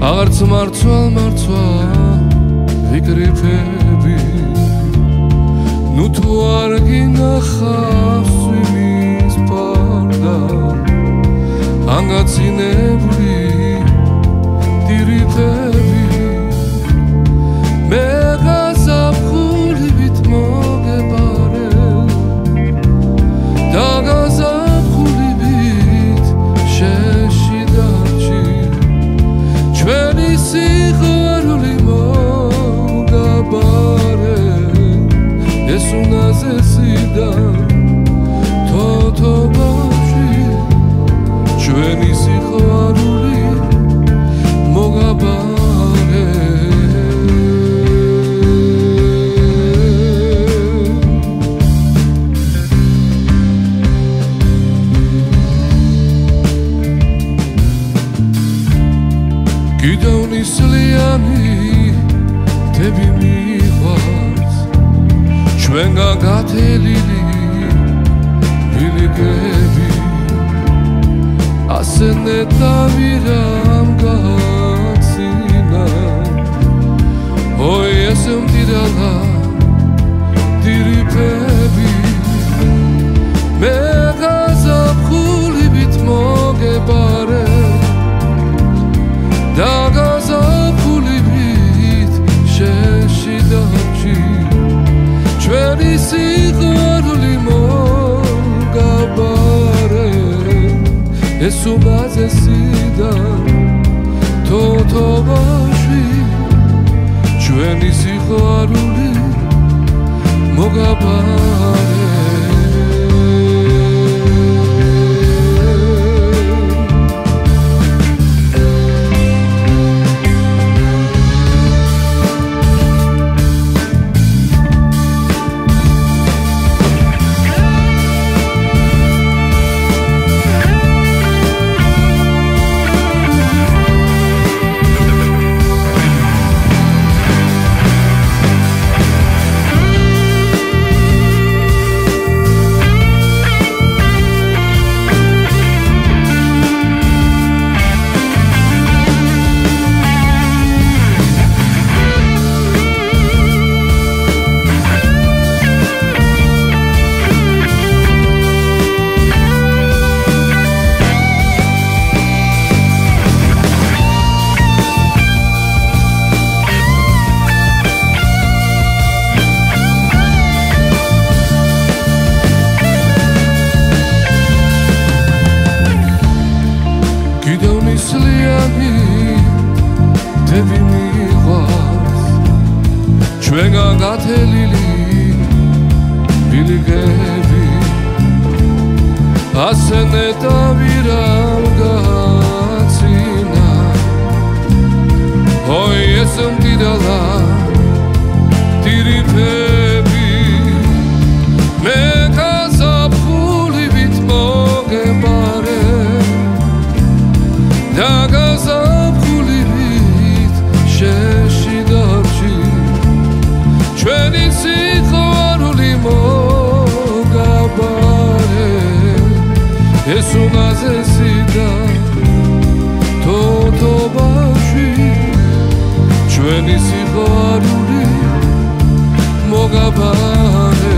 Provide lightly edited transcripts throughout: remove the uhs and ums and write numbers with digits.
აღარც მარცვალ ვიკრიფები ნუ თუ არ გინახავს სვიმის პარდა ანგაცინებული დირიფები მე გაზაფხულივით მოგებარე და გაზაფხულივით შეში დარჩი ჩვენი სიყვარული მოგაბარე ეს უნაზესიდა თოთობაში ჩვენი სიყვარული მოგაბარე კიდევ ნისლიანი დები მიყვარს ჩვენგან გათელილი ბილიკები ასე ნეტავი რამ გაცინა ой ესე მდიდალა დირიფები მე გაზაფხულივით მოგებარე და გაზაფხულივით შეში დარჩი ჩვენი სიყვარული მოგაბარე ეს უმაზესიდა თოთობაში ჩვენი სიყვარული მოგაბარე დები მიყვარს ჩვენგან გათელილი ბილიკები ასე ნეტავი რამ გაცინა ой ესე მდიდალა დირიფები მე გაზაფხულივით მოგებარე და გაზაფხულივით შეში დარჩი ჩვენი სიყვარული მოგაბარე ეს უნაზესიდა თოთობაში ჩვენი სიყვარული მოგაბარე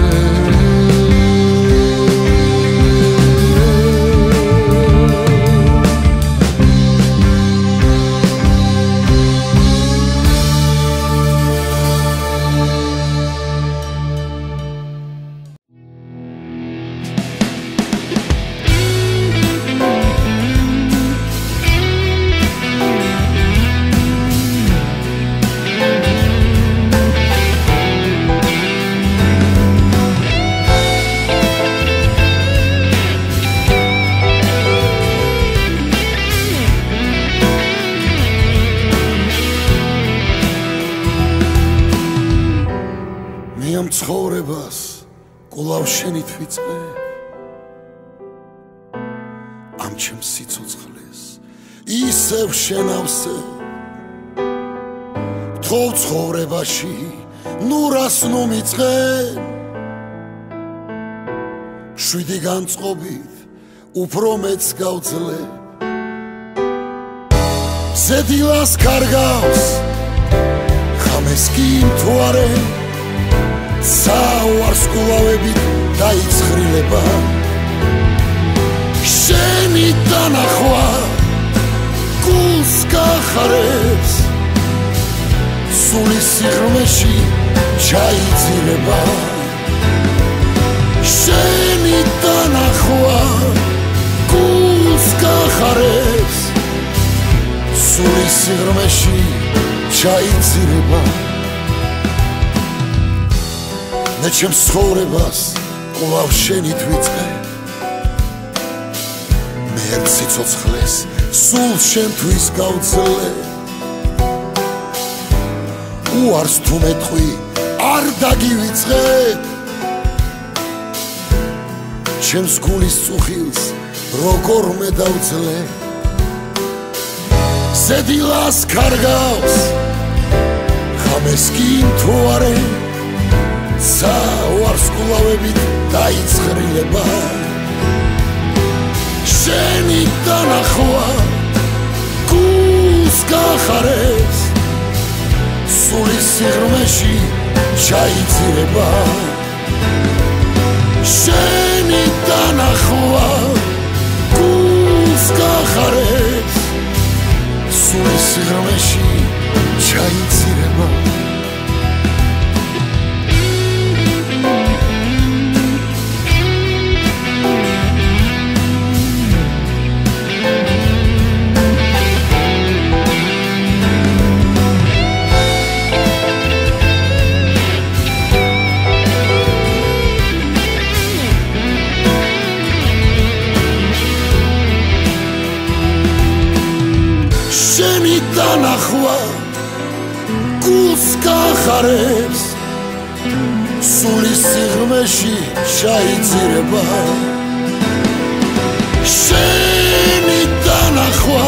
ცხოვრებას კვლავ შენით ვიწყე ამ ჩემს სიცოცხლეს ისევ შენავსე თო ცხოვრებაში ნუ რას ნუ მიწყე შვიდი განწყობით უფრო მეც გავძლე ზედილას კარგავს ხამეს კი მთვარე საوارსკვლავებით დაიცხრილება შენი დანახვა გულს გახარებს სულის სიღრმეში ჩაიძირება შენი დანახვა გულს გახარებს სულის სიღრმეში ჩაიძირება მე ჩემს ცხოვრებას კვლავ შენით ვიწყე მე ერთ სიცოცხლეს სულ შენთვის გავძლე უარს თუ მეტყვი არ დაგივიწყე ჩემს გულის წუხილს როგორმე დავძლე ზედილას კარგავს ხამეს კი მთვარე საوارსკვლავებით დაიცხრილება შენი დანახვა გულს გახარებს სულის სიღრმეში ჩაიძირება შენი დანახვა გულს გახარებს სულის სიღრმეში ჩაიძირება შენი დანახვა გულს გახარებს სულის სიღრმეში ჩაიძირება შენი დანახვა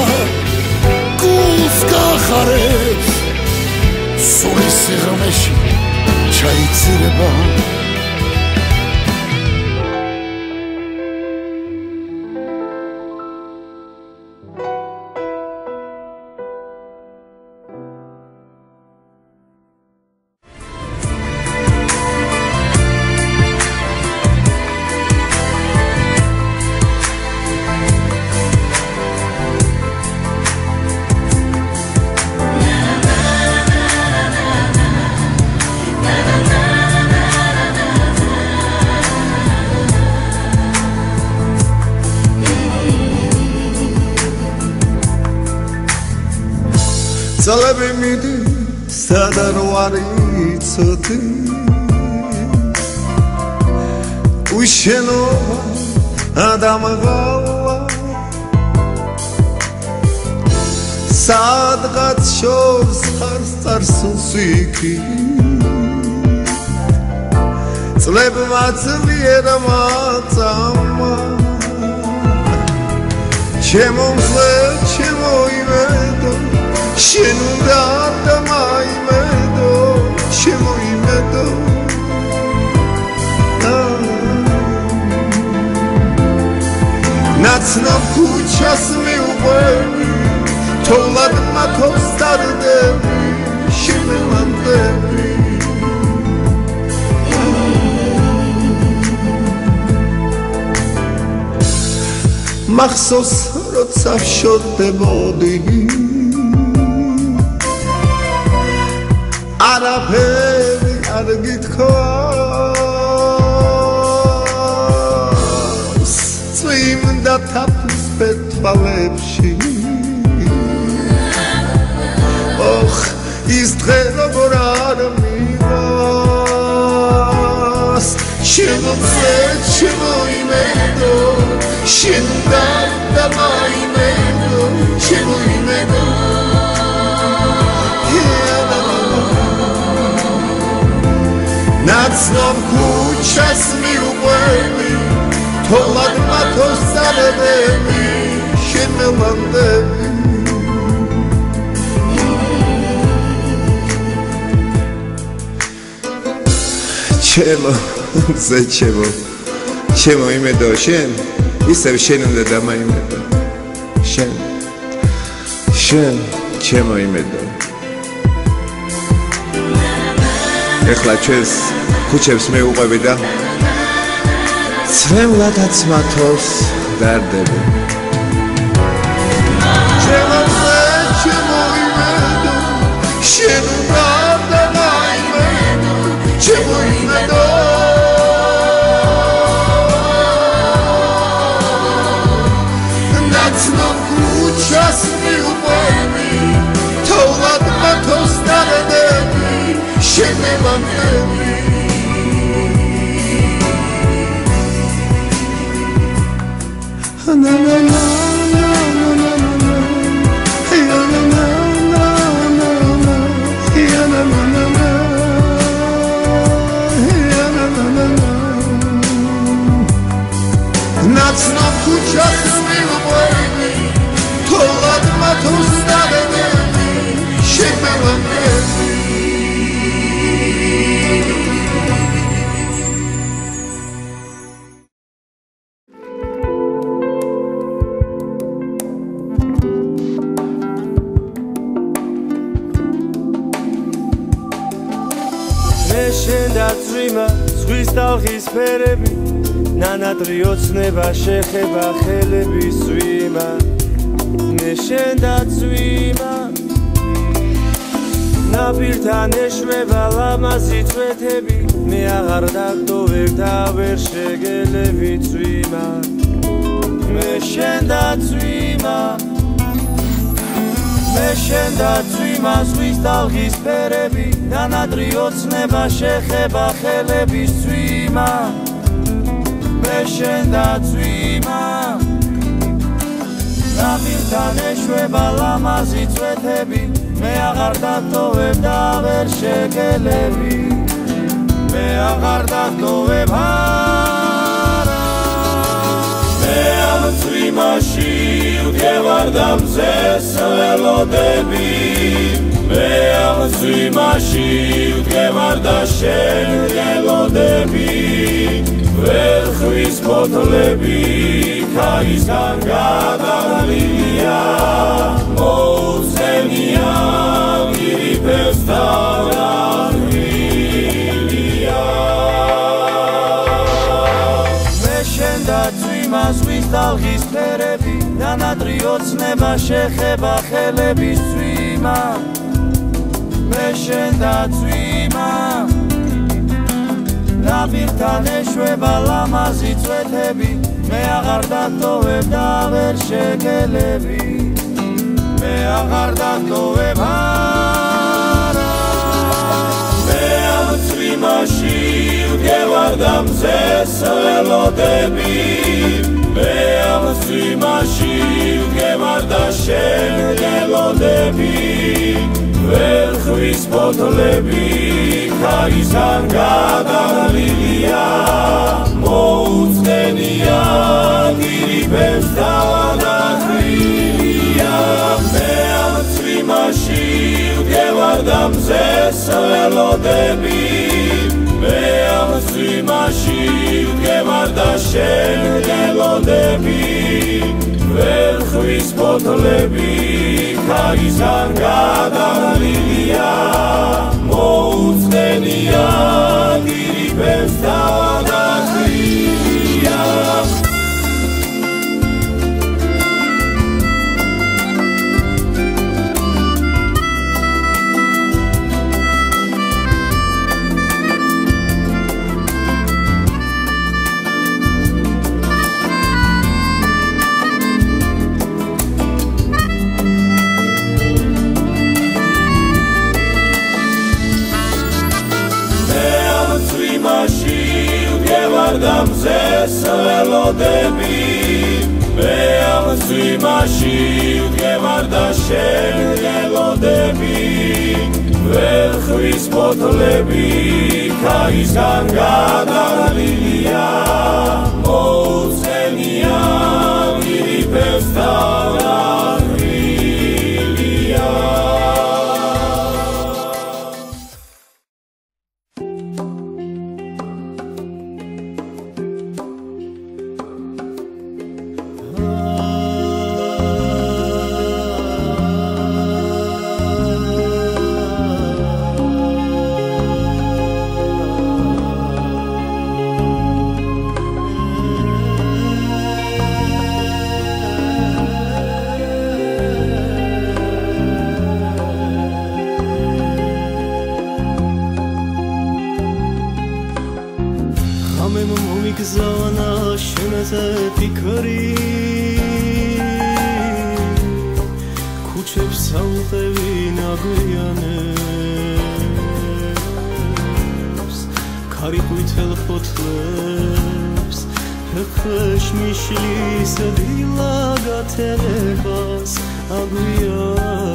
გულს გახარებს სულის სიღრმეში ჩაიძირება Salebe midi sadar varitsoti Usheno adam galla Sadqat shors khars tarsusiki Salebe matzviera matzama Chemomzle chemo imedo შენუნდა და მაიმედო შემოიმედო ნაცნობ ქუჩას მიუყვები თოვლად მათობს დარდები შემელანდები მახსოვს როცა ვშორდებოდი არაფერი არ გითხოვს წვიმდა თაფის პეთვალებში ოხ ის დღე როგორ არ მივას შემოწე შემოიმედო შენ და მაიმედო შემოიმედო ნაცნობ ქუჩას მიუყვები თოვლად მათოს დარდები შემელანდები ჩემო ზეჩემო ჩემო იმედო შენ ისევ შენ უნდა დამაიმედო შენ ჩემო იმედო ეხლა ჩვენს ქუჩებს მეუყვები და ცრემლადაც მათოს დარდები ჩემო იმედო შენ ჩემო იმედო ნაცნობ ქუჩას მიუყვები თოვლად მათოს დარდები შენ მემამები na na na Nacno kuchas miłubojny To lat ma to zdane Siemałem შენ დაწვიმა ზღვის ტალღის ფერები ნანატრიოცნება შეხება ხელები სვიმა მე შენ დაწვიმა ნაპირთან ეშვება ლამაზი წვეთები მე აღარ დაგდოვებ და ვერ შეგელები წვიმა მე შენ დაწვიმა მე შენ დაწვიმა ზღვის ტალღის ფერები ნანატრიოცნება შეხება ხელები სვიმა მე შენ დაწვიმა ნაპირთან ეშვება ლამაზი წვეთები მე აღარ დაგდოვებ და ვერ შეგელები მე აღარ დაგდოვებ არა მე ამ წვიმაში ვდგევარ და მზეს ველოდები მე ამ წვიმაში ვდგევარ და შენ ველოდები ვერ ხვის ფოთლები ქაისგან გადაღლილია მოუწენია გირიფებს დაღლილია მე შენ დაწვიმა ზღვის ტალღის ფერები ნანატრიოცნება შეხება ხელების წვიმა მე შენ დაწვიმა ნაპირთან ეშვება ლამაზი წვეთები მე აღარ დაგდოვებ და ვერ შეგელები მე აღარ დაგდოვებ არა მე ამ წვიმაში ვდგევარ და მზეს ველოდები მე ამ წვიმაში ვდგევარ და შენ ველოდები ვერ ხვის ფოთლები ქაისგან გადაღლილია მოუწენია გირიფებს დაღლილია მე ამ წვიმაში ვდგევარ და მზეს ველოდები მე ამ წვიმაში ვდგევარ და შენ ველოდები ვერ ხვის ფოთლები ქაისგან გადაღლილია მოუწენია გირიფებს დაღლილია და მზეს ველოდები მე ამ წვიმაში ვდგევარ და შენ ველოდები ვერ ხვის ფოთლები ქაისგან გადაღლილია მოუწენია გირიფებს დაღლილია ხალხზე ფიქრი ქუჩებს ალყევი ნაგვიანებს ქარი ყვითელ ფოთლებს ფეხშ მიშლის დილა გათელებას აგვიანებს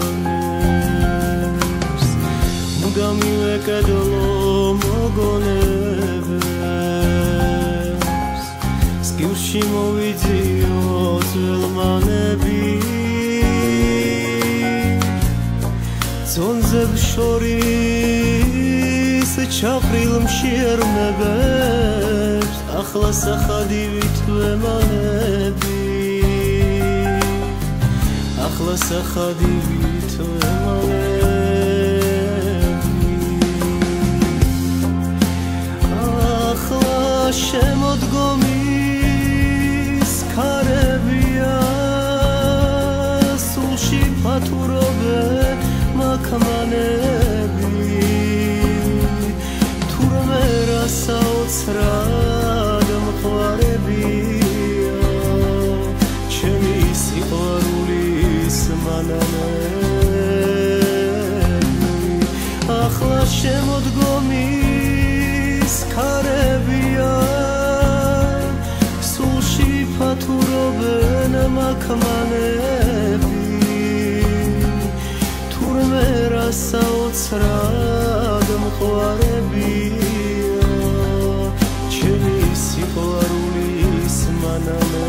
მუდამივე კედლო მოგონებს სკივში მოვიძიო ძველმანები ზონზებ შორის ჩაფრილ მშიერნებებს ახლა სახადივით ვემალები ახლა სახადივით ვემალები ახლა შემოდგომის ქარებია სულში ფათურობენ მაქმანები თურმე რასაოცრად მხარებია ჩემი სიყვარულის მანანები ახლა შემოდგომის ქარებია სულში ფათურობენ მაქმანები თურმე რასაოცრად მხარებია ჩემი სიყვარულის მანანები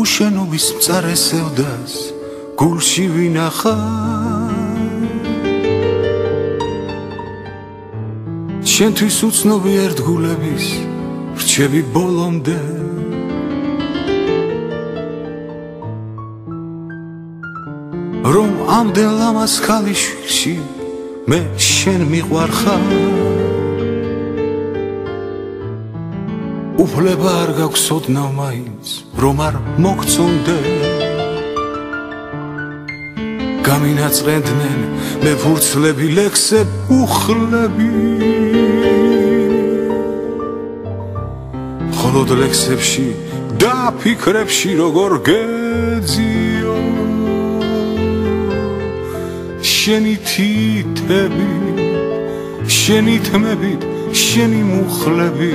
უშენობის მწარე სევდას გულში ვინახავ შენთვის უცნობი ერთგულების რჩები ბოლომდე რომ ამდენ ლამაზ ქალიშვილში მე შენ მიყვარხარ უფლება არ გაქვს ოდნავ მაინც რომ არ მოგწონდე გამინაწყენდნენ მე ფურცლები ლექსებ უხლები ხოლოდ ლექსებში და ფიქრებში როგორ გეძიო შენი თითები შენი თმებით შენი მუხლები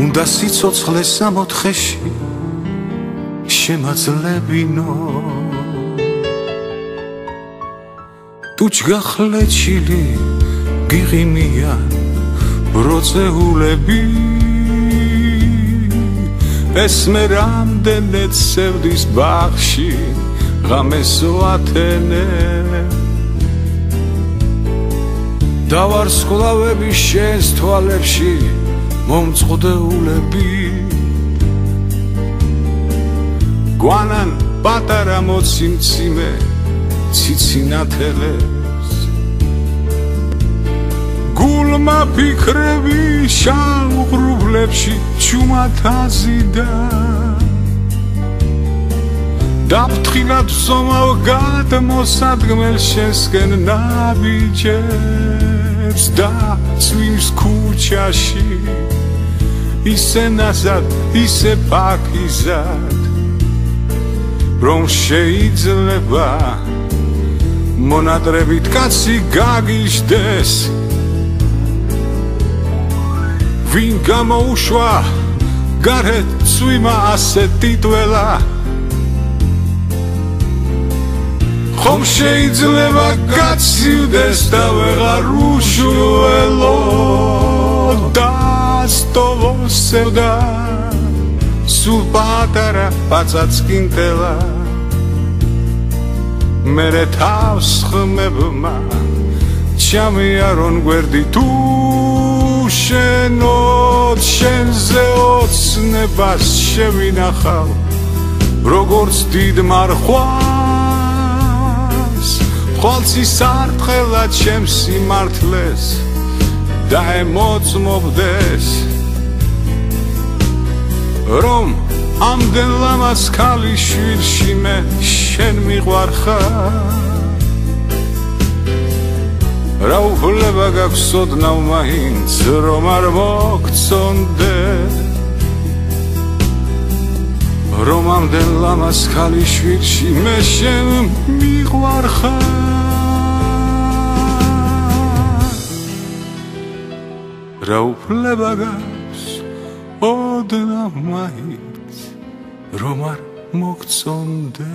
უნდა სიცოცხლეს ამოთხეში შემაძლებინო თუ ჯგახლეჩილი გიღიმიან ბროწეულები ეს მე რამდენად სევდის ბაღში ღამესო ათენე დავარსკვლავები შენს თვალებში მომწყდეულები გვანან პატარა მოციმციმე ციცინათელებს გულმა ფიქრები შალღრუბლებში ჩუმათაზიდა დაფრთხილად ვსომავ გადმოსადგმელ შენსკენ ნაბიჯებს და წვიმს ქუჩაში ისე ნაზად, ისე პაკიზად რომ შეიძლება მონატრებით კაცი გაგიჟდეს ვინ გამოუშვა გარეთ წვიმა ასე ტიტველა ხომ შეიძლება გაცივდეს და ვეღარ უშველო დასტოვოსევდა სულ პატარა პაცაცკინტელა მერე თავს ხმებმა ჩამიარონ გვერდი თუ შენოთ შენზე ოცნებას შევინახავ როგორც დიდ მარხვას ხვალცი სარტყელა ჩემს სიმართლეს და ემოწმობდეს რომ ამდენ ლამაზ ქალიშვილში მე შენ მიყვარხარ რა უფლება გაქვს ოდნავ მაინც რომ არ მოგწონდე რომ ამდენ ლამაზ ქალიშვილში მე შენ მიყვარხარ რა უფლება გაქვს ოდნავ მაინც რომ არ მოგწონდე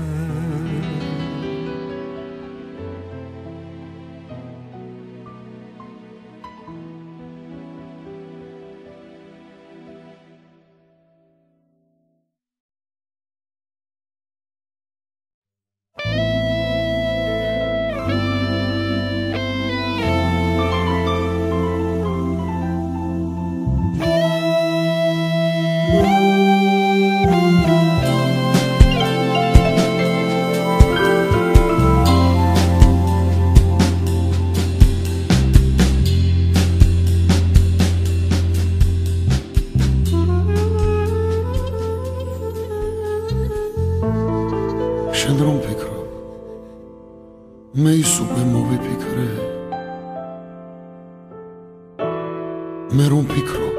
შენ რომ ფიქრო მე ის უკვე მოვიფიქრე მე რომ ფიქრო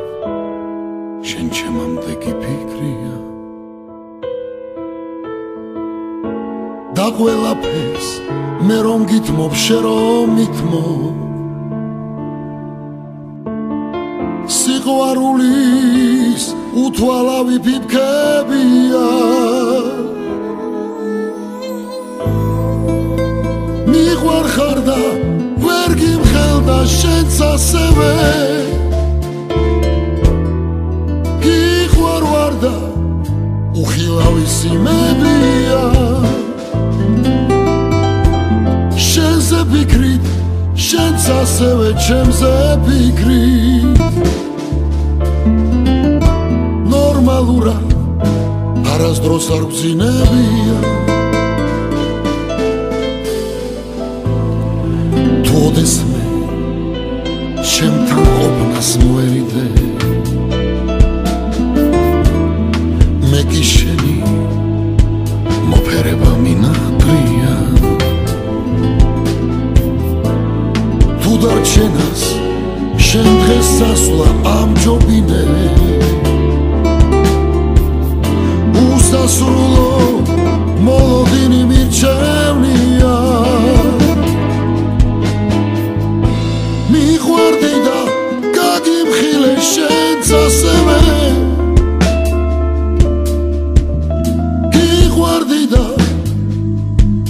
შენ ჩემამდე გიფიქრია და ყველაფერს მე რომ გითმობ შენ რომ მითმობ სიყვარულის უთვალავი ფიფქებია მიყვარხარ და ვერ გიმხელდა შენც ასევე გიყვარვარ და უხილავი სიმებია შენზე ფიქრით შენც ასევე ჩემზე ფიქრით ნორმალურად არასდროს არ გძინებია ოდეს მე შემთან ყოფნას მოერიდე მე კი შენი მოფერება მინატრია თუ დარჩენას შენ დღეს სასვლა ამჯობინე უსასრულო მოლოდინი მირჩევნია მიყვარდი და გაგიმხილე შენც ასევე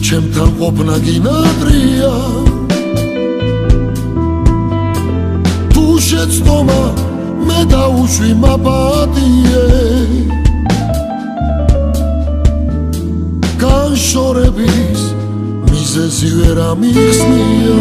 ჩემთან ყოფნა გინადრია თუ შეცდომა მე დაუშვი მაპატიე განშორების მიზეზი ვერ ამიხსნია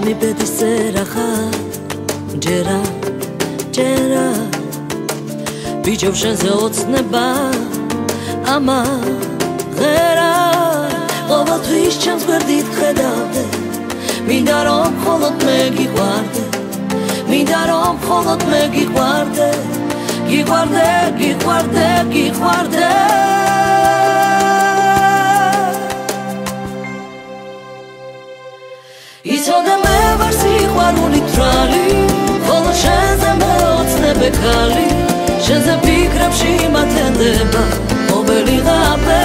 ჩემი ბედის წერა ხარ ჯერა ჯერა ბიჭო შენზე ოცნება ამა ღერა ყოველთვის ჩემს გვერდით ხედავდე მინდა რომ მხოლოდ მე გიყვარდე მინდა რომ მხოლოდ მე გიყვარდე გიყვარდე გიყვარდე გიყვარდე იცოდე მე ვარ სიყვარული თვალი ხოლო შენზე მეოცნებე ქალი შენზე ფიქრებში მათენდება ობელი ღამე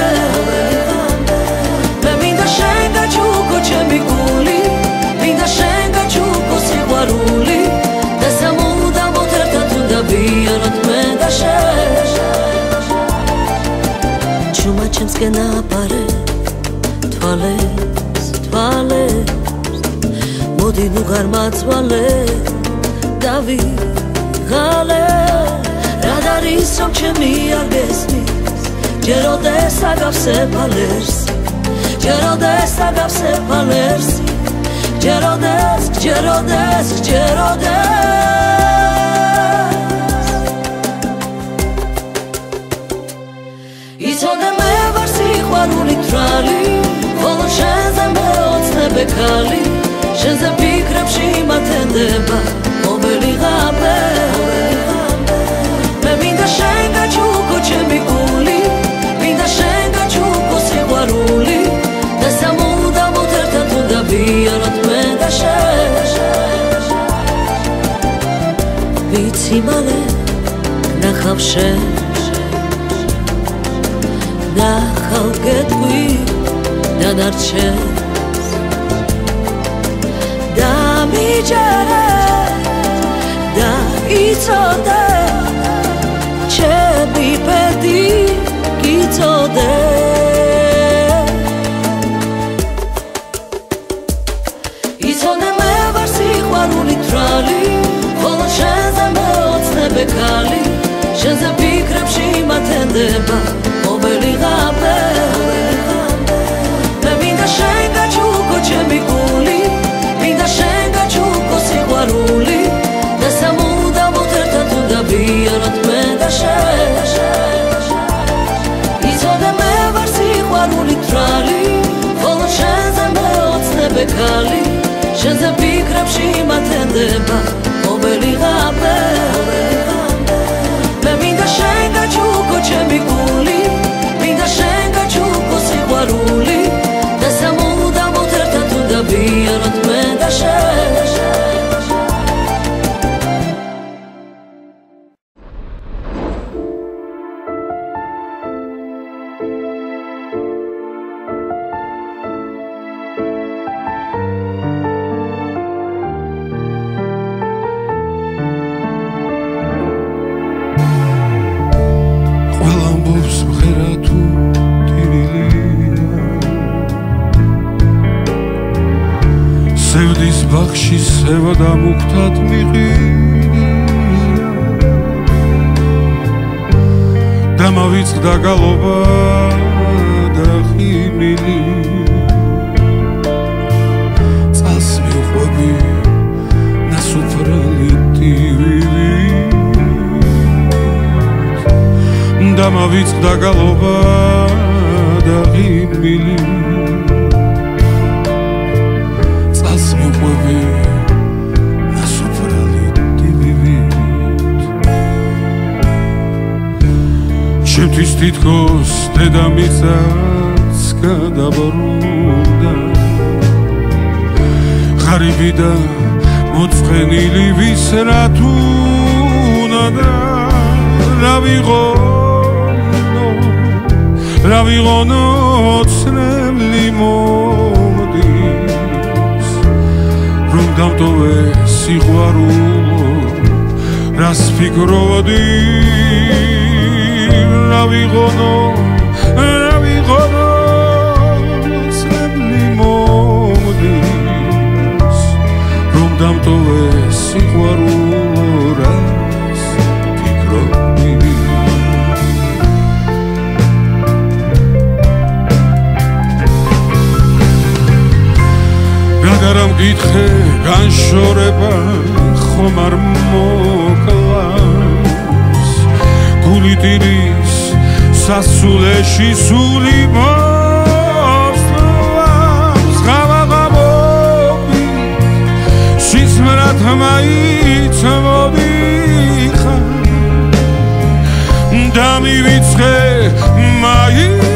მე მინდა შენ გაჩუქო ჩემი გული მინდა შენ გაჩუქო სიყვარული და სამუდამოდ ერთად უნდა ვიაროთ მე და შენ ჩუმა ჩემსკენ აპარე თვალებს თვალებს მოდი ნუ გარმაცვალე და ვიღალე რად არის რომ ჩემი არ გესმის ჯეროდეს აგავსე ფალერსი ჯეროდეს აგავსე ფალერსი ჯეროდეს ჯეროდეს ჯეროდეს იცოდე მე ვარ სიყვარული თვალი ხოლო შენზე მეოცნებე ქალი შენზე ფიქრებში მათენდება ობელი ღამე მე მინდა შენ გაჩუქო ჩემი გული მინდა შენ გაჩუქო სიყვარული და სამუდამოდ ერთად უნდა ვიაროთ მე და შენ ვიცი მალე ნახავ შენ ნახავ გეტყვი დანარჩენ და მიჯერე და იცოდე ჩემი ბედი გიწოდე იცოდე მე ვარ სიყვარული თვალი ხოლო შენზე მეოცნებე ქალი შენზე ფიქრებში მათენდება ობელი ღამე მე მინდა შენ გაჩუქო ჩემი გული მინდა შენ გაჩუქო სიყვარული და სამუდამოდ ერთად უნდა ვიაროთ მე და შენ იცოდე მე ვარ სიყვარული თვალი ხოლო შენზე მეოცნებე ქალი შენზე ფიქრებში მათენდება ობელი ღამე მე მინდა შენ გაჩუქო ჩემი გული მინდა შენ გაჩუქო სიყვარული და სამუდამოდ ერთად უნდა ვიაროთ მე და შენ ბახში სევა და მუქთად მიყიდა და მოვიწყდა გალობა და ხიმილი წალს მივყვები ნასუფრალი ტივივით და მოვიწყდა გალობა და ხიმილი ჩემთვის თითქოს დედამიწაც გადაბრუნდა ღარიბი და მოწყენილი ვის რა თუ უნდა რა ვიღონო ცნემლი მომდის რომ დამტოვე სიყვარულო რას ფიქრობდი რა ვიღონო ცნემლი მომდის რომ დამტოვე სიყვარულო რას ფიქრობდი ეკითხე განშორება ხომ არ მოკლავს გული ტირის სასულეში სული მოსწლავს ღამაღამობი სიზმრად მაინც მოდიხარ და მივიწყე მაინც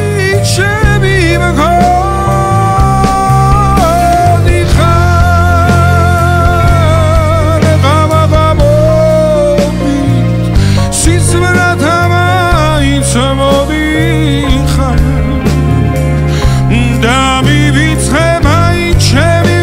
ჩემი მგონი ხარ ღამაღამობი სიზმრად მაინც მოდიხარ და მივიწყე მაინც ჩემი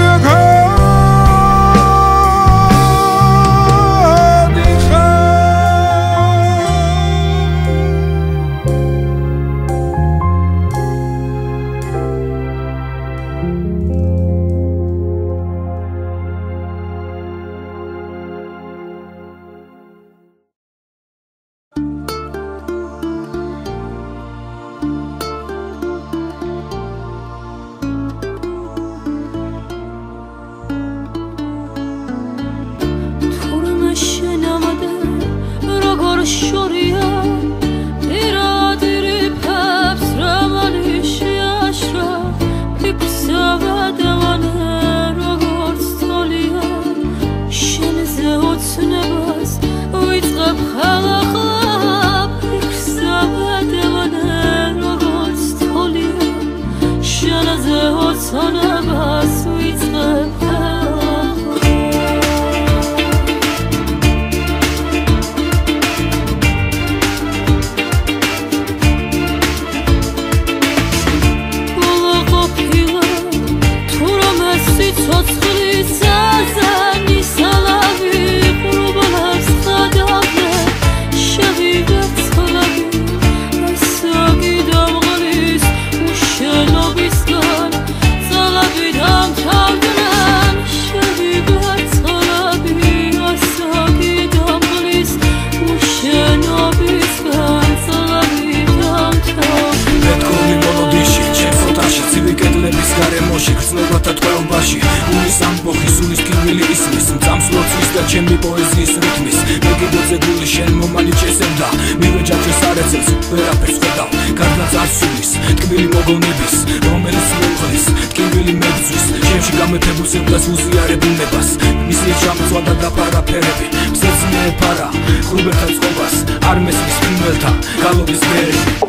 ჩემი პოეზიის რიტმის მეგიდოზე გული შენ მომალი წესენდა მივეჯაჭეს არეცელს ვერაფერს ხედავ გარდაც არსულის ტკბილი მოგონების რომელიც მოხლის ტკბილი მებძვის ჩემში გამეთებულ სევდას უზიარებუნებას მისი ჩამწვა და დაფარაფერები მზეცმე ფარა ხრუბერთა წყობას არ მესმის ფინველთა გალობის ბერები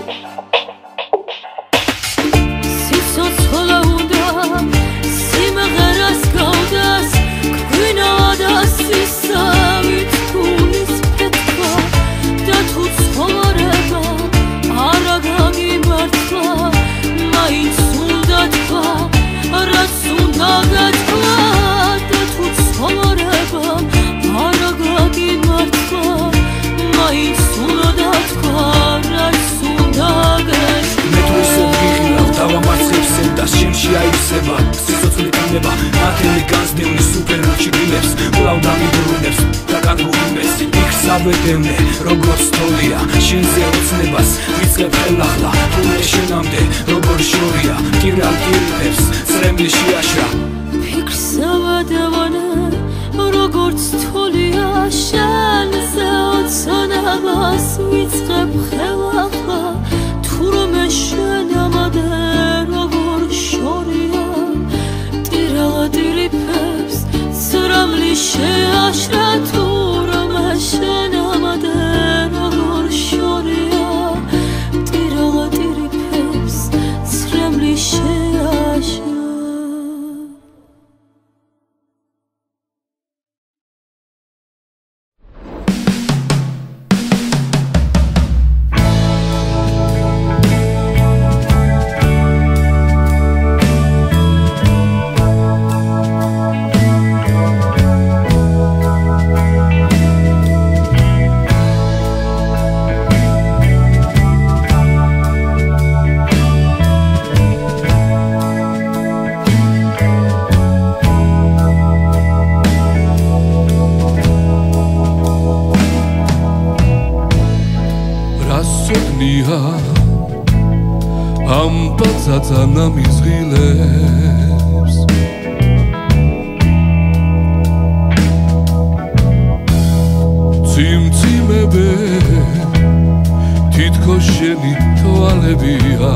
მათელი განსდევნის სუპეროჩი გილებს ვლავ დამიბრუნებს და კანგურიმეს იქსავედემნე როგორც თოლია შენზე ოცნებას ვიწყებ ხელახლა თუნე შენამდე როგორ შორია კირალ კირიფებს წრემლი შეაშრა იქსავედემნე როგორც თოლია შენზე ოცნებას ვიწყებ ხელახლა თურმე შენამდე როგორ შორია დირიფებს სრამლი შეაშრა თურმე შენამდე როგორ შორია დირიფებს სრამლი შეაშრა ამ პაცაცა ნამიზღილებს Cimcimebe Titkoś შენი თვალებია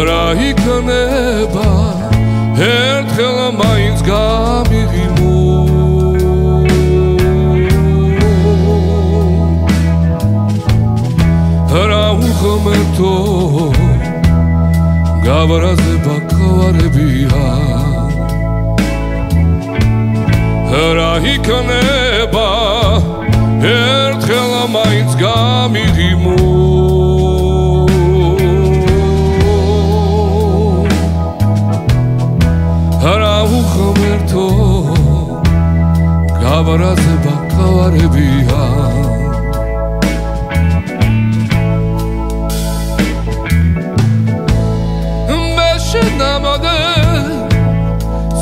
რა იქნება ერთხელ მაინც გამიღიმო რა უხმერთო გავრაზება ყვარებია რა იქნება ერთხელ მაინც გამიღიმო რა უხმერთო გავრაზება ყვარებია მე შენამოდე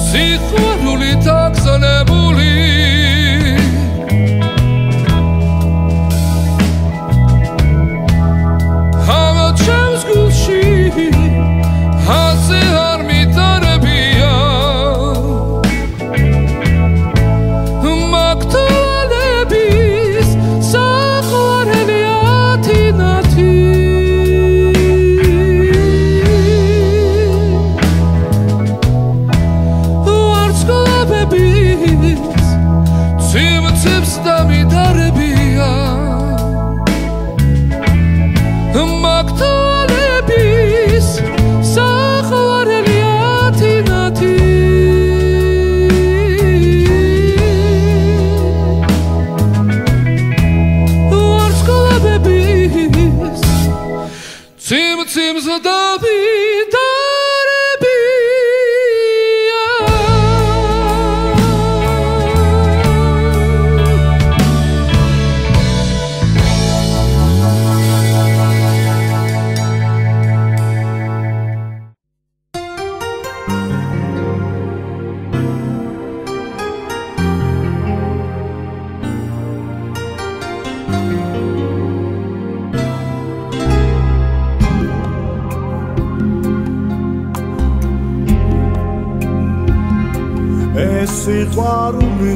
სიყვარული თაგზანებული ამოჩევს გულში ასე არ მიტარებია მაგთვალების საყვარელი ათინათი Cimcimს დამიდარებია მაგთვალების საყვარელი ათინათი ვარსკვლავების Cimcimს დამიდარებია სიყვარული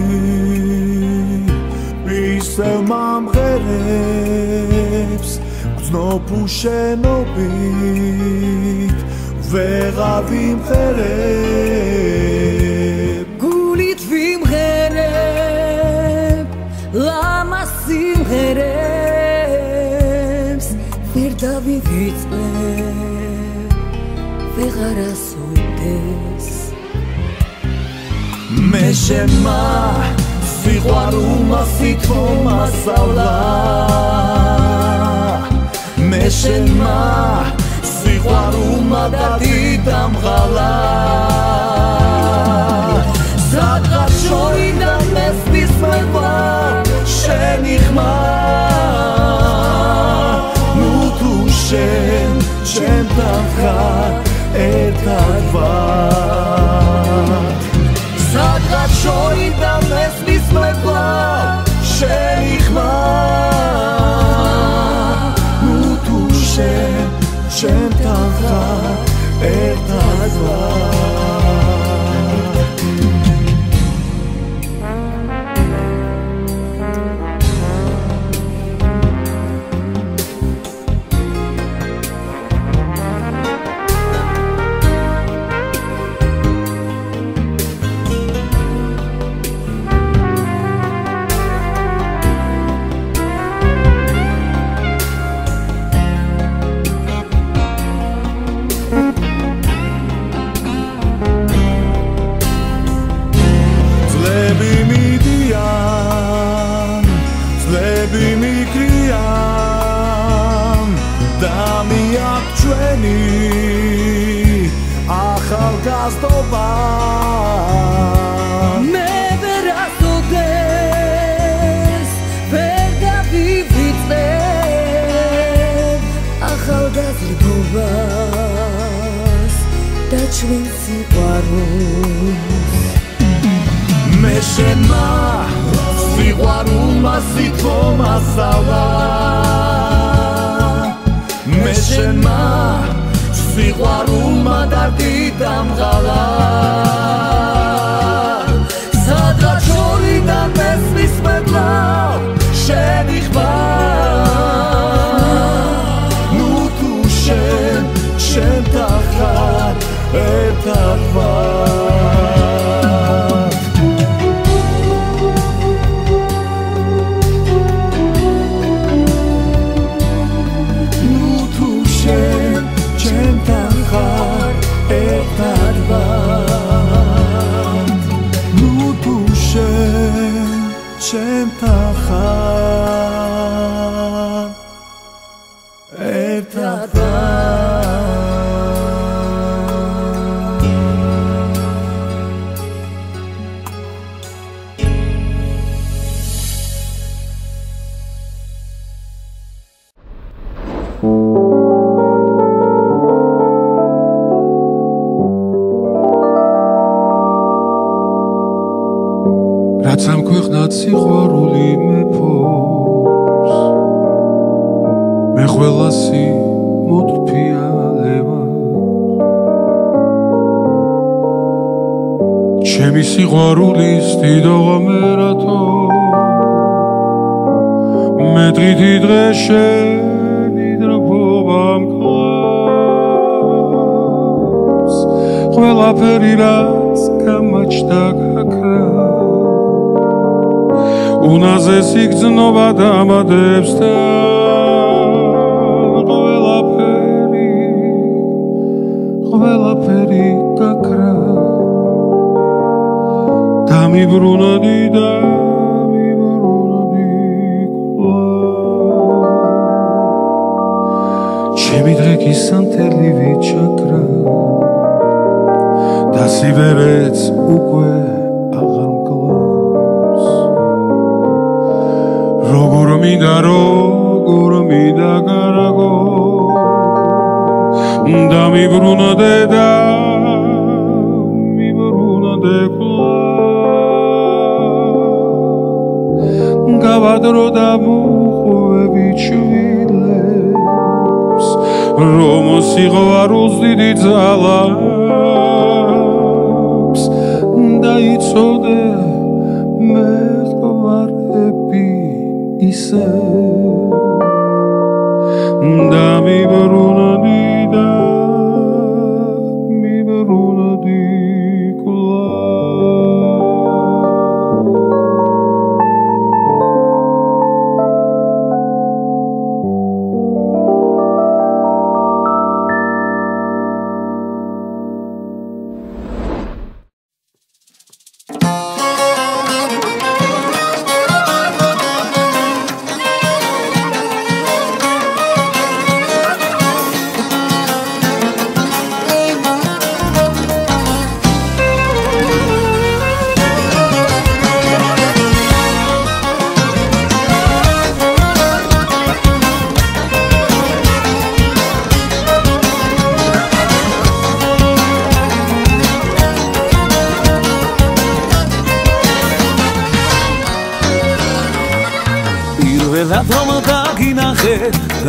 ისევ მამღერებს გრძნობ უშენობით ვეღარ ვიმღერებ გულით ვიმღერებ ლამას სიმღერებს ვერ დავივიწყებ ვეღარ ასუდეს მე შენმა სიყვარულმა სითხოვმა სწავლა მე შენმა სიყვარულმა დადიდამღალა სადღაც შორიდან მესმის მეყვა შენი ხმა ნუ თუ შენ ჩემთან ხარ ერთად ვარ სადღაც შორიდან მესმის მეყვა შენი ხმა ნუ თუ შენ ჩემთან ხარ ერთად ვარ ახალგაზრდობა მე ვერ ასოდეს ვერ დავივიწყებ ახალგაზრდობას და ჩვენ სიყვარულს მე შენმა სიყვარულმა სითხოვმა სწავლა მე შენმა სიყვარულმა დადიდამღალა სადღაც შორიდან შენი ხარ ნუ თუ შენთან ხარ ერთად ვარ ნუ თუ შენთან ხარ ერთად ვარ ნუ თუ შენთან ხარ ერთად რაც ამ ქვეყნად სიყვარული მეფობს მე ყველასი მოდფიალება ჩემი სიყვარულის დიდო ღმერთო მე დღითი დღე შენი დროება მკლავს ყველაფერი რაც გამაჩნდა გაქრა უნაზე სიგრძნობა დამადებს და ყველაფერი გაქრა დამიბრუნდი და ჩემი დღეკის სანთელი ვიჩაქრა და სიბერეც უკვე აღარ მკლავს როგორ მინდა გარაგო და მიბრუნდე და მიბრუნდე კვლავ გავადრო და მოხვევი ჩვილებს რომ სიყვარულს დიდი ძალა აქვს და იცოდე მე ხვარები ისე და მიბრუნდი და მიბრუნდი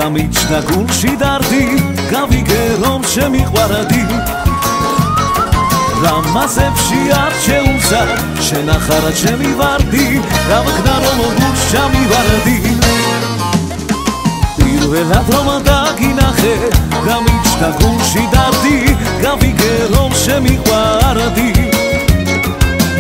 გამიჩნდა გულში დარდი გავიგე რომ შემიყვარდი რამაზებში არჩეულსა შენ ახარა ჩემი ვარდი გავხდა რომ გულში ჩამივარდი პირველად რომ დაგინახე გამიჩნდა გულში დარდი გავიგე რომ შემიყვარდი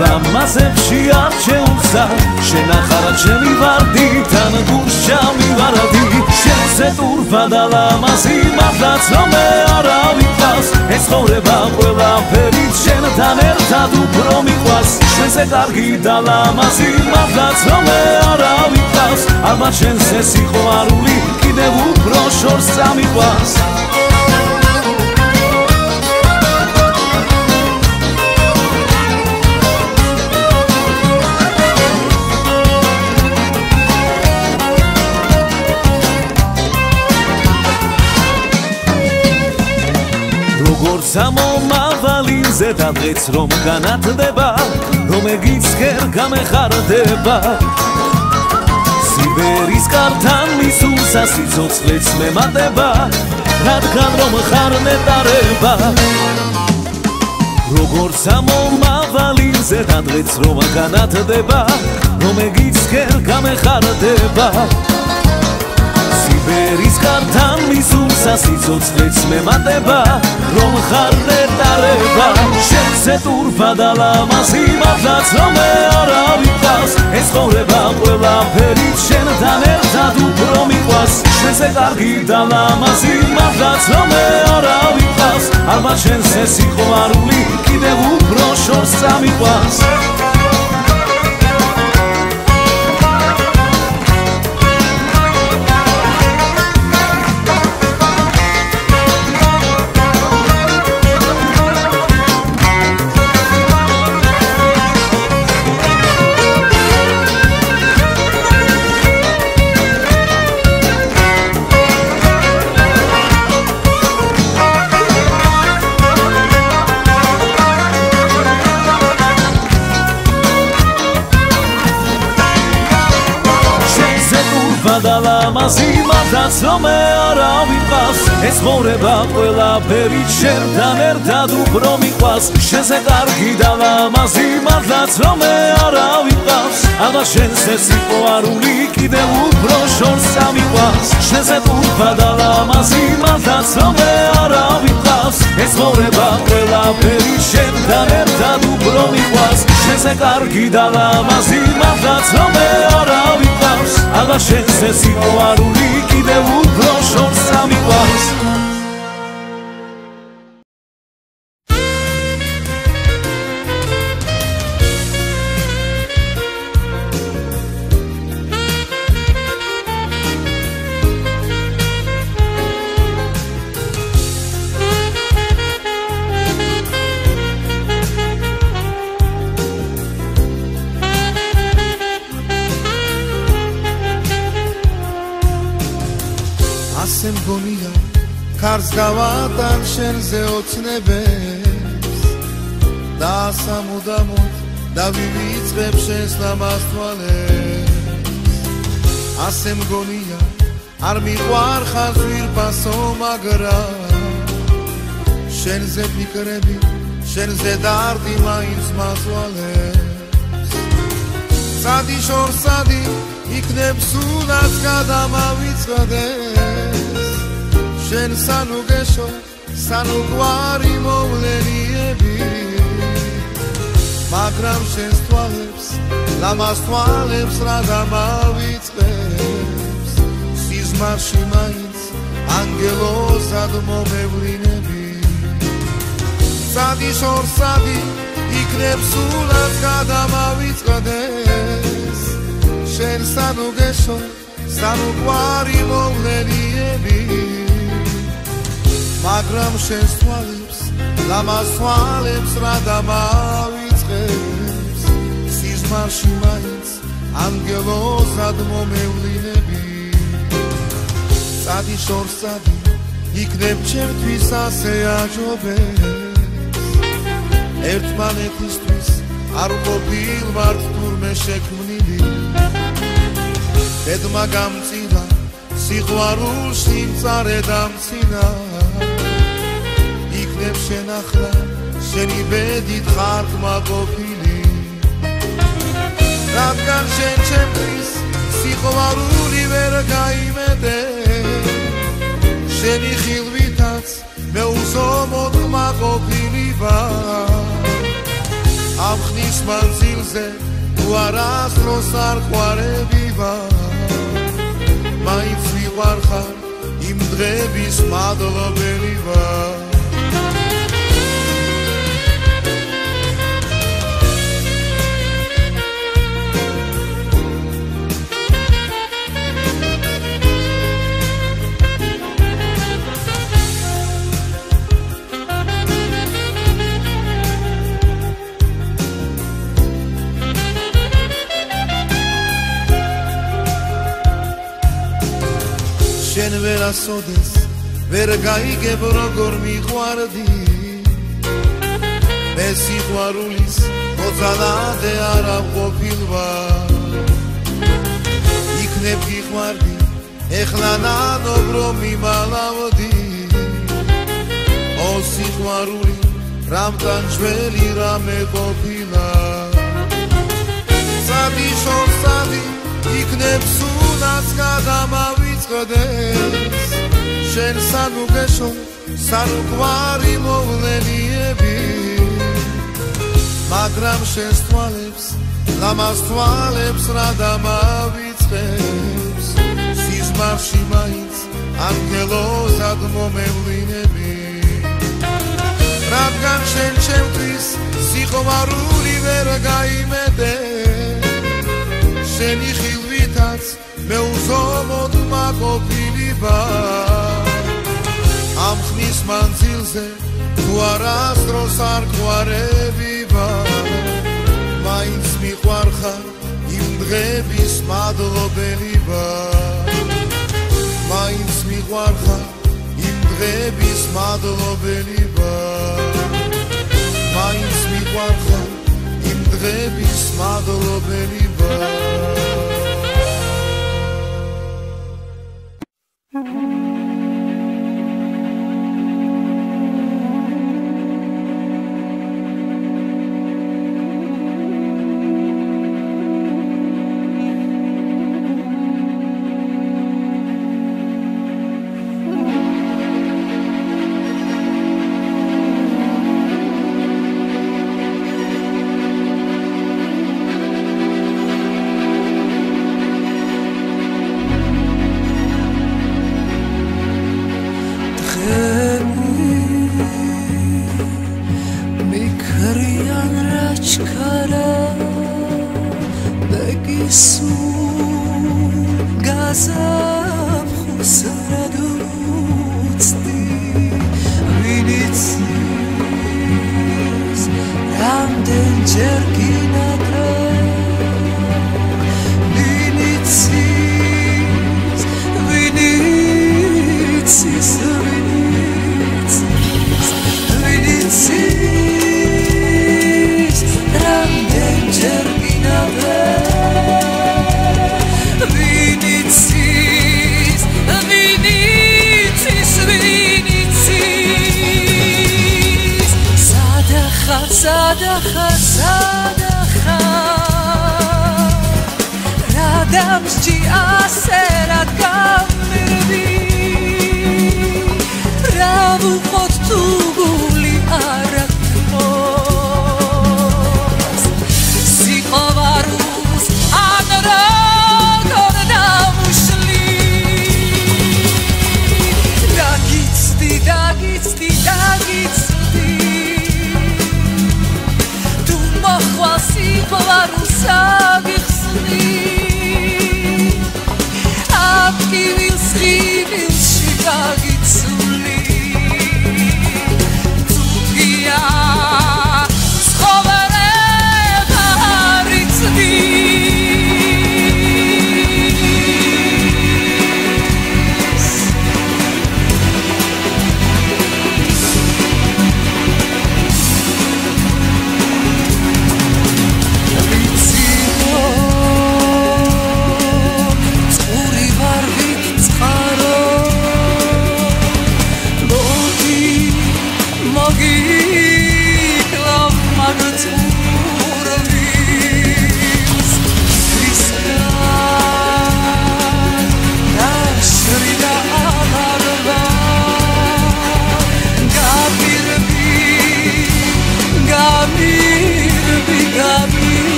რამაზებში არჩეულსა შენ ახარა ჩემი ვარდი თან გულში ჩამივარდი შენზე ტურფა და ლამაზი მართლაც რომ მე არავინ ყავს ეს ცხოვრება ყველაფერი შენთან ერთად უფრო მიყვარს შენზე კარგი და ლამაზი მართლაც რომ მე არავინ ყავს ალბათ შენზე სიყვარული კიდევ უფრო შორს წამიყვანს სამომავალინზე და დღეც რომ განათდება რომ ეგიცქერ გამეხარდება სიბერის კართან მისულსა სიცოცხლეც მემატება რადგან რომ ხარ ნეტარება როგორც სამომავალინზე და დღეც რომ განათდება რომ ეგიცხერ გამეხარდება სიბერის გართან მისულსა სიცოცხლეც მემატება რომ ხარ ნეტარება შენზე ტურფა და ლამაზი მართლაც რომ არავინ ყავს ეს ცხოვრება ყველაფერით შენთან ერთად უფრო მიყვარს შენზე კარგი და ლამაზი მართლაც რომ არავინ ყავს ალბათ შენზე სიყვარული კიდევ უფრო შორს წამიყვანს ლამაზი მართლაც რომ არავინ ყავს ეს ცხოვრება ყველაფერით შენთან ერთად უფრო მიყვარს შენზე კარგი და ლამაზი მართლაც რომ არავინ ყავს ალბათ შენზე სიყვარული კიდევ უფრო შორს წამიყვანს შენზე ტურფა და ლამაზი მართლაც რომ არავინ ყავს ეს ცხოვრება ყველაფერით შენთან ერთად უფრო მიყვარს შენზე კარგი და ლამაზი მართლაც რომ არავინ ყავს ალბათ შენზე სიყვარული კიდევ უფრო შორს წამიყვანს მგონია ქარს გავატარ შენზე ოცნებებს და სამუდამოდ დავივიწყებ შენს ლამაზთვალებს ასე მგონია არ მიყვარხარ ძვირფასო მაგრამ შენზე ფიქრები შენზე დარდი მაინც მასვალებს სადი შორსადი იქნებ სულაც გადამავიწყდეს შენ სანუ გეშო სანუ გვარი მოვლენიები მაგრამ შენს თვალებს ლამაზ თვალებს რა დამავიწყებს სიზმარში მაინც ანგელოზად მომევლინები სადი შორსადი იქნებ სულაც გადამავიწყდეს შენ სანუ გეშო სანუ გვარი მოვლენიები მაგრამ შენს თვალებს ლამაზ თვალებს რა დამავიწყებს სიზმარში მაინც ანგელოზად მომევლინები სადი შორსადი იქნებ ჩემთვის ასე აჯობებს ერთმანეთისთვის არ ყოფილ ვართ თურმე შექმნილი დედმა გამწინა სიყვარულში მწარე დამცინა იქნებ შენ ახლა შენი ბედით ხარ კმაყოფილი რადგან შენ ჩემთვის სიყვარული ვერ გაიმედე შენი ხილვითაც მე უზომოდ კმაყოფილი ვარ ამ ხნის მანძილზე თუ არასდროს არ ყვარები ვარ მაინც ვიყარხარ იმ დღების მადლობელი ვარ შენ ვერასოდეს ვერ გაიგებ როგორ მიყვარდი მე სიყვარულის მოძალადე არ ყოფილვარ იქნებ გიყვარდი ეხლა ნანობ რომ მიმალავდი ო სიყვარული რამთან ჩველი რამე ყოფილა გადიშორსაღი იქნებს სულაც გადამავიწყდეს შენ სანუგეშო სანუგვარი მოვლენიები მაგრამ შენს თვალებს ლამაზ თვალებს რა დამავიწყებს სიზმარში მაინც ანგელოზად მომევლინები რადგან შენ ჩემთვის სიყვარული ვერ გაიმედე შენი ხილვითაც მე უზომოდ მაყოფილი ვარ ამ ხნის მანძილზე თუ არასდროს არ გვარები ვარ მაინც მიყვარხარ იმ დღების მადლობელი ვარ მაინც მიყვარხარ იმ დღების მადლობელი ვარ მაინც მიყვარხარ იმ დღების მადლობელი ვარ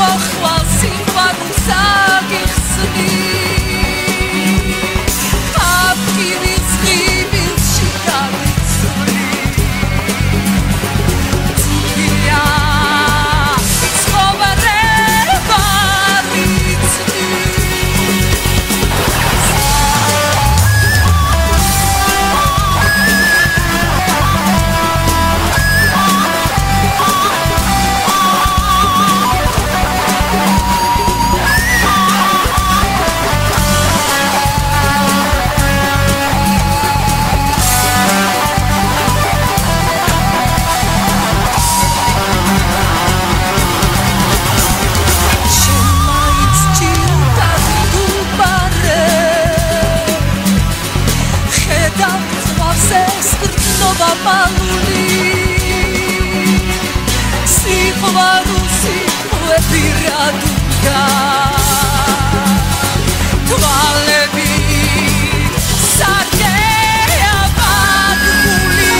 Moch დუდა თვალები სარგეა ბადმული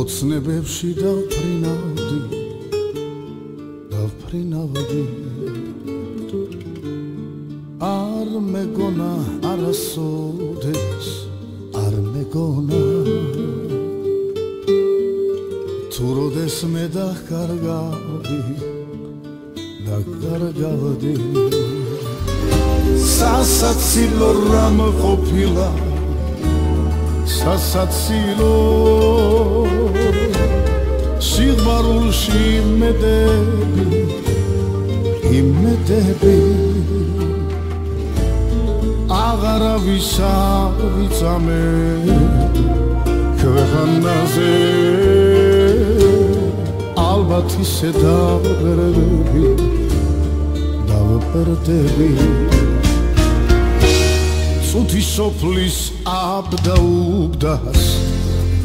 ოცნებებში დავფრინავდი არ მეგონა არასოდეს არ მეგონა თუ როდეს მე დაკარგავდი სასაცილო რამ ყოფილა სასაცილო სიყვარულში იმედები აღარავისა ვიცამე ქვეყანაზე ალბათ ისე დავპერდები წუთი სოფლის აბდაუბდას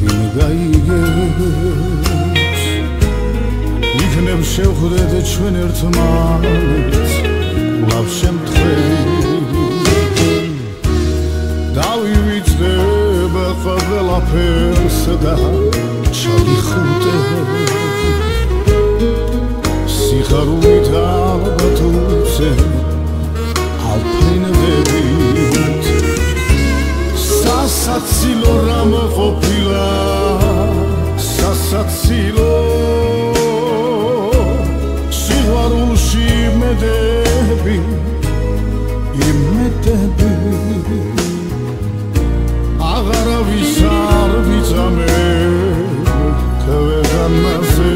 ვინ გაიგებს იქნებ შევხვდეთ ჩვენ ერთმანეთს ლավ შემთხვევით დავივიწყებ ყველაფერს და ჩავიხუტებ სიხარულით ალბათ უცებ ალფრინდებით სასაცილო რამ ყოფილა სასაცილო სიყვარულში იმედები აღარავის არ ვიცამე ქვეყანაზე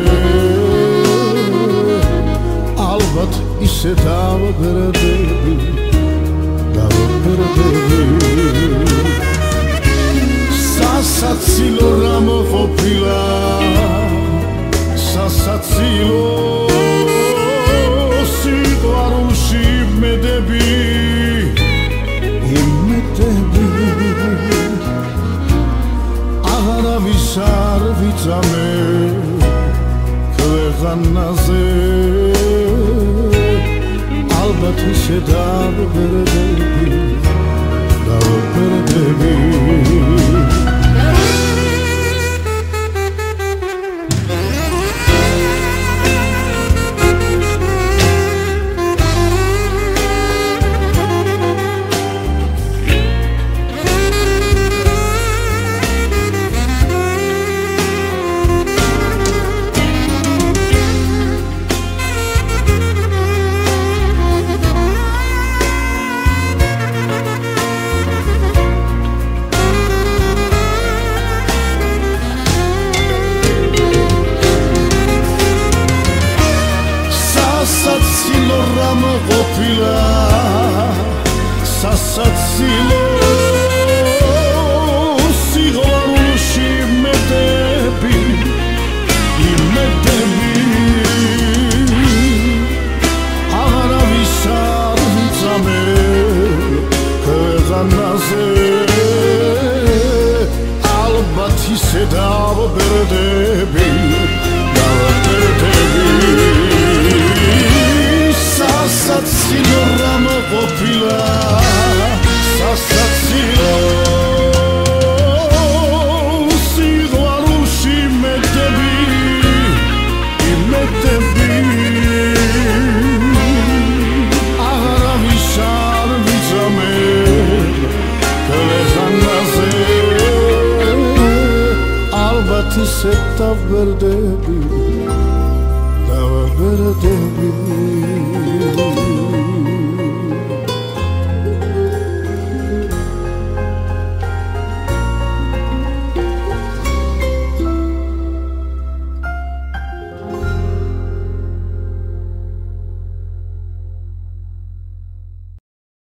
ალბათ ისე დავპერდები სასაცილო რამ ყოფილა სასაცილო სიყვარულში იმედები აღარავის არ ვიცამე ქვეყანაზე ალბათ ისე დავპერდები სასაცილო სიყვარულში იმედები აღარავის არ ვიცამე ქვეყანაზე ალბათ ისე დავპერდები სასაცილო რამ ყოფილა ისე დავბერდები